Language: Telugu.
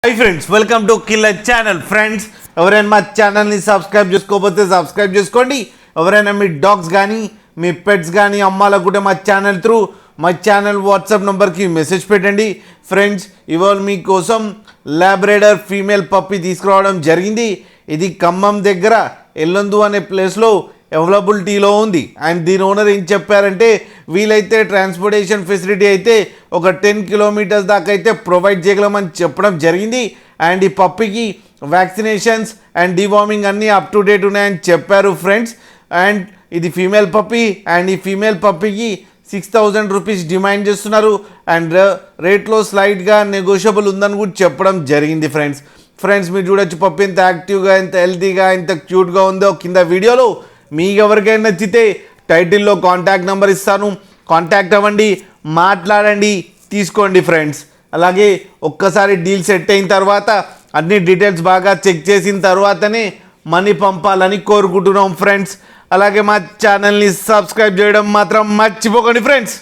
Hi friends, welcome to killer channel. Friends, ఎవరైనా మా ఛానల్ని సబ్స్క్రైబ్ చేసుకోకపోతే సబ్స్క్రైబ్ చేసుకోండి. ఎవరైనా మీ డాగ్స్ కానీ మీ పెట్స్ కానీ అమ్మాలనుకుంటే మా ఛానల్ వాట్సాప్ నెంబర్కి మెసేజ్ పెట్టండి. ఫ్రెండ్స్, ఇవాళ మీకోసం లాబ్రేడర్ ఫీమేల్ పప్పి తీసుకురావడం జరిగింది. ఇది ఖమ్మం దగ్గర ఎల్లందు అనే ప్లేస్లో అవైలబిలిటీలో ఉంది. అండ్ దీని ఓనర్ ఏం చెప్పారంటే, వీలైతే ట్రాన్స్పోర్టేషన్ ఫెసిలిటీ అయితే ఒక 10 కిలోమీటర్స్ దాకా అయితే ప్రొవైడ్ చేయగలమని చెప్పడం జరిగింది. అండ్ ఈ పప్పికి వ్యాక్సినేషన్స్ అండ్ డివార్మింగ్ అన్నీ అప్ టు డేట్ ఉన్నాయని చెప్పారు ఫ్రెండ్స్. అండ్ ఇది ఫీమేల్ పప్పి. అండ్ ఈ ఫీమేల్ పప్పికి 6,000 రూపీస్ డిమాండ్ చేస్తున్నారు. అండ్ రేట్లో స్లైట్గా నెగోషియబుల్ ఉందని కూడా చెప్పడం జరిగింది ఫ్రెండ్స్, మీరు చూడొచ్చు పప్పి ఎంత యాక్టివ్గా, ఎంత హెల్తీగా, ఎంత క్యూట్గా ఉందో కింద వీడియోలో. మీకు ఎవరికైనా నచ్చితే టైటిల్లో కాంటాక్ట్ నెంబర్ ఇస్తాను, కాంటాక్ట్ అవ్వండి, మాట్లాడండి, తీసుకోండి ఫ్రెండ్స్. అలాగే ఒక్కసారి డీల్ సెట్ అయిన తర్వాత అన్ని డీటెయిల్స్ బాగా చెక్ చేసిన తర్వాతనే మనీ పంపాలని కోరుకుంటున్నాం ఫ్రెండ్స్. అలాగే మా ఛానల్ని సబ్స్క్రైబ్ చేయడం మాత్రం మర్చిపోకండి ఫ్రెండ్స్.